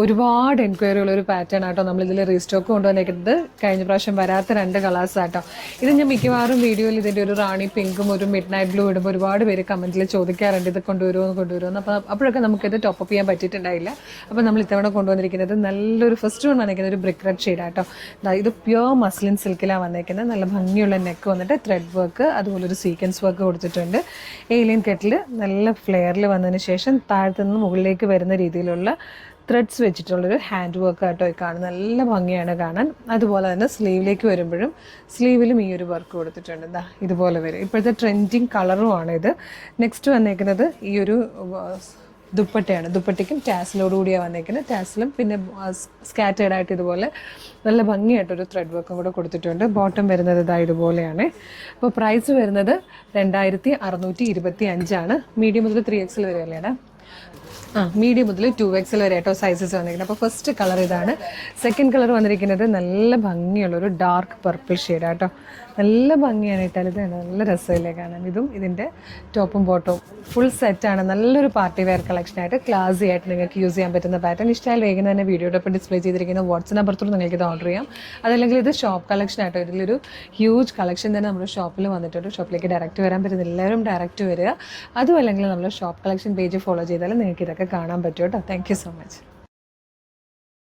ഒരുപാട് എൻക്വയറി ഉള്ള ഒരു പാറ്റേൺ ആട്ടോ നമ്മളിതിൽ റീസ്റ്റോക്ക് കൊണ്ടുവന്നേക്കുന്നത്. കഴിഞ്ഞ പ്രാവശ്യം വരാത്ത 2 കളേഴ്സ് ആട്ടോ. ഇത് ഞാൻ മിക്കവാറും വീഡിയോയിൽ ഇതിൻ്റെ ഒരു റാണി പിങ്കും ഒരു മിഡ് നൈറ്റ് ബ്ലൂ ഇടുമ്പോൾ ഒരുപാട് പേര് കമൻറ്റിൽ ചോദിക്കാറുണ്ട് ഇത് കൊണ്ടുവരുമെന്ന്. അപ്പോൾ അപ്പോഴൊക്കെ നമുക്കിത് ടോപ്പ് അപ്പ് ചെയ്യാൻ പറ്റിയിട്ടുണ്ടായില്ല. അപ്പോൾ നമ്മൾ ഇത്തവണ കൊണ്ടുവന്നിരിക്കുന്നത് നല്ലൊരു ഫസ്റ്റ് വൺ വന്നിരിക്കുന്നത് ഒരു ബ്രിക്ക് റെഡ് ഷെയ്ഡാട്ടോ. ഇത് പ്യുവർ മസ്ലിൻ സിൽക്കിലാണ് വന്നിരിക്കുന്നത്. നല്ല ഭംഗിയുള്ള നെക്ക് വന്നിട്ട് ത്രെഡ് വർക്ക് അതുപോലെ ഒരു സീക്വൻസ് വർക്ക് കൊടുത്തിട്ടുണ്ട്. ഏലിയൻ കെറ്റിൽ നല്ല ഫ്ലെയറിൽ വന്നതിന് ശേഷം താഴത്തു നിന്ന് മുകളിലേക്ക് വരുന്ന രീതിയിലുള്ള ത്രെഡ്സ് വെച്ചിട്ടുള്ളൊരു ഹാൻഡ് വർക്ക് ആട്ടോ കാണുന്നത്. നല്ല ഭംഗിയാണ് കാണാൻ. അതുപോലെ തന്നെ സ്ലീവിലേക്ക് വരുമ്പോഴും സ്ലീവിലും ഈ ഒരു വർക്ക് കൊടുത്തിട്ടുണ്ട്. ഇതുപോലെ വരും. ഇപ്പോഴത്തെ ട്രെൻഡിങ് കളറുമാണ് ഇത്. നെക്സ്റ്റ് വന്നേക്കുന്നത് ഈ ഒരു ദുപ്പട്ടയാണ്. ദുപ്പട്ടയ്ക്കും ടാസിലോടുകൂടിയാണ് വന്നേക്കുന്നത്. ടാസിലും പിന്നെ സ്കാറ്റേഡ് ആയിട്ട് ഇതുപോലെ നല്ല ഭംഗിയായിട്ടൊരു ത്രെഡ് വർക്കും കൂടെ കൊടുത്തിട്ടുണ്ട്. ബോട്ടം വരുന്നത് ഇതുപോലെയാണ്. അപ്പോൾ പ്രൈസ് വരുന്നത് 2625 മീഡിയം മുതൽ 3XL വരെ അല്ലേടാ? മീഡിയം മുതൽ 2XL വരെ ആയിട്ടോ സൈസസ് വന്നിരിക്കുന്നത്. അപ്പോൾ ഫസ്റ്റ് കളർ ഇതാണ്. സെക്കൻഡ് കളർ വന്നിരിക്കുന്നത് നല്ല ഭംഗിയുള്ളൊരു ഡാർക്ക് പർപ്പിൾ ഷെയ്ഡാട്ടോ. നല്ല ഭംഗിയാണ് ഇട്ടാൽ. ഇത് നല്ല രസമില്ലേ കാണാൻ. ഇതും ഇതിൻ്റെ ടോപ്പും ബോട്ടവും ഫുൾ സെറ്റാണ്. നല്ലൊരു പാർട്ടി വെയർ കളക്ഷനായിട്ട് ക്ലാസി ആയിട്ട് നിങ്ങൾക്ക് യൂസ് ചെയ്യാൻ പറ്റുന്ന പാറ്റേൺ. ഇഷ്ടമായാൽ വേഗം തന്നെ വീഡിയോടൊപ്പം ഡിസ്പ്ലേ ചെയ്തിരിക്കുന്ന വാട്സ്ആപ്പ് നമ്പറിലൂടെ നിങ്ങൾക്ക് ഇത് ഓർഡർ ചെയ്യാം. അതല്ലെങ്കിൽ ഇത് ഷോപ്പ് കളക്ഷൻ ആയിട്ടോ. ഇതിലൊരു ഹ്യൂജ് കളക്ഷൻ തന്നെ നമ്മുടെ ഷോപ്പിൽ വന്നിട്ടുണ്ട്. ഷോപ്പിലേക്ക് ഡയറക്റ്റ് വരാൻ പറ്റുന്ന എല്ലാവരും ഡയറക്റ്റ് വരിക. അതും അല്ലെങ്കിൽ നമ്മൾ ഷോപ്പ് കളക്ഷൻ പേജ് ഫോളോ ചെയ്താൽ നിങ്ങൾക്ക് ഇതൊക്കെ കാണാൻ പറ്റും കേട്ടോ. Thank you so much.